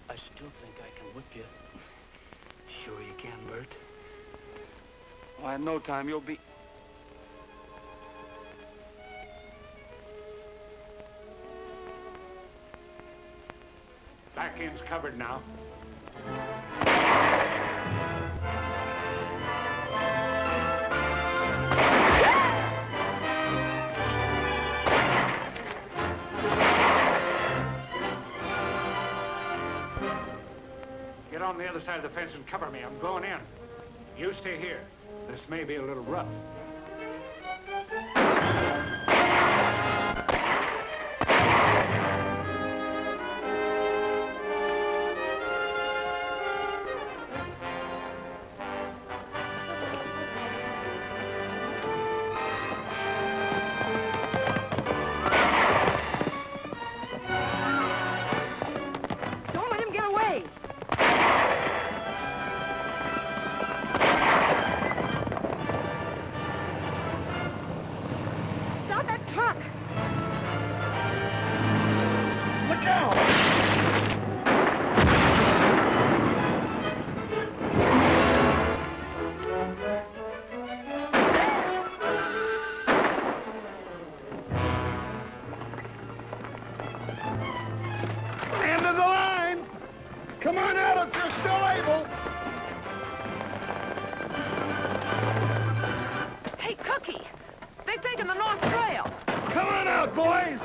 I still think I can whip you. Sure you can, Bert. Well, in no time, you'll be... Back end's covered now. Get on the other side of the fence and cover me. I'm going in. You stay here. This may be a little rough. Don't let him get away. Stop that truck. Look out! End of the line! Come on out if you're still able! Hey, Cookie. They've taken the North Trail. Come on out, boys!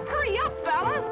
Hurry up, fellas.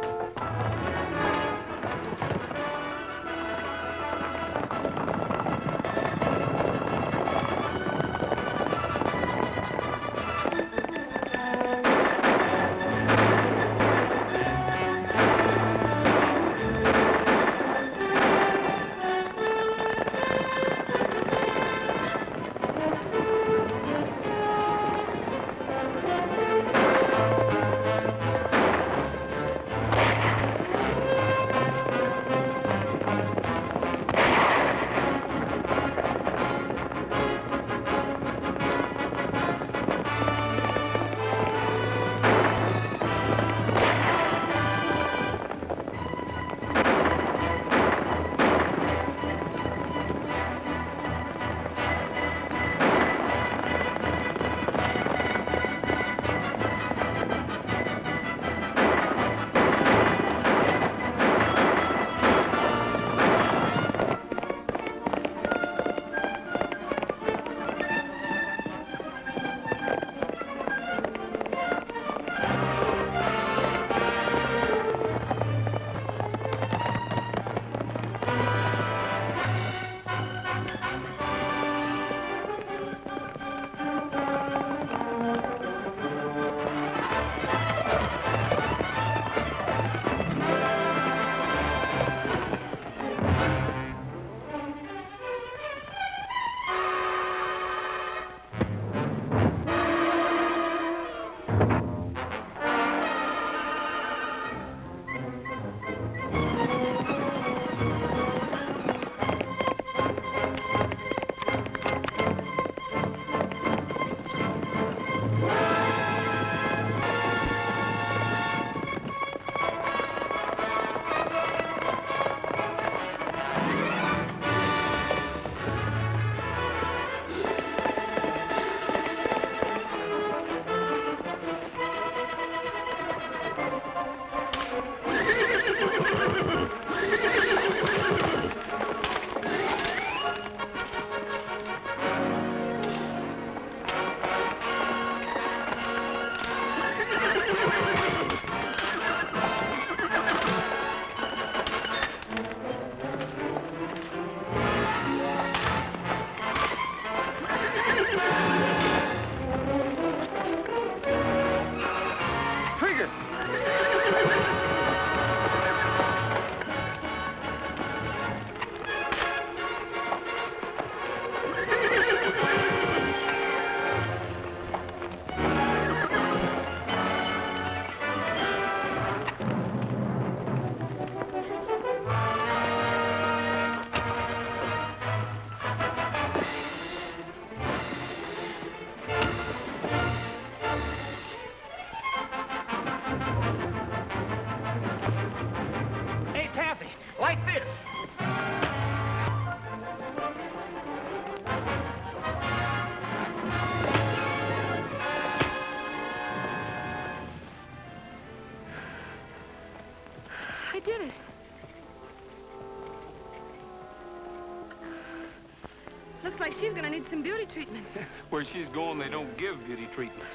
looks like she's gonna need some beauty treatment. Where she's going, they don't give beauty treatments.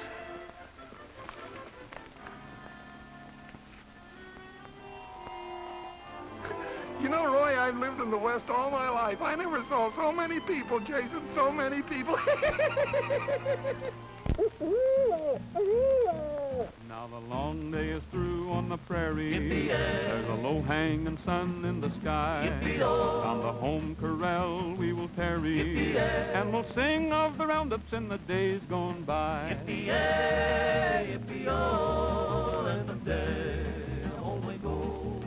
You know, Roy, I've lived in the West all my life. I never saw so many people, Jason, so many people. Now the long day is through on the prairie. There's a low-hanging sun in the sky. On the home corral we will tarry, and we'll sing of the roundups in the days gone by. Yippee-yi-yi-yippee-oh, and the day home we go.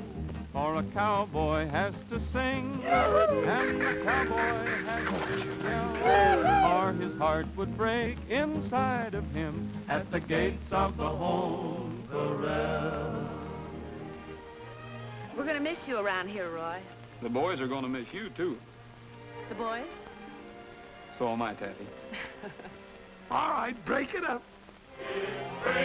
For a cowboy has to sing, and the cowboy has to yell, or his heart would break inside of him at the gates of the home corral. We're gonna miss you around here, Roy. The boys are going to miss you, too. The boys? So am I, Taffy. All right, break it up. Bring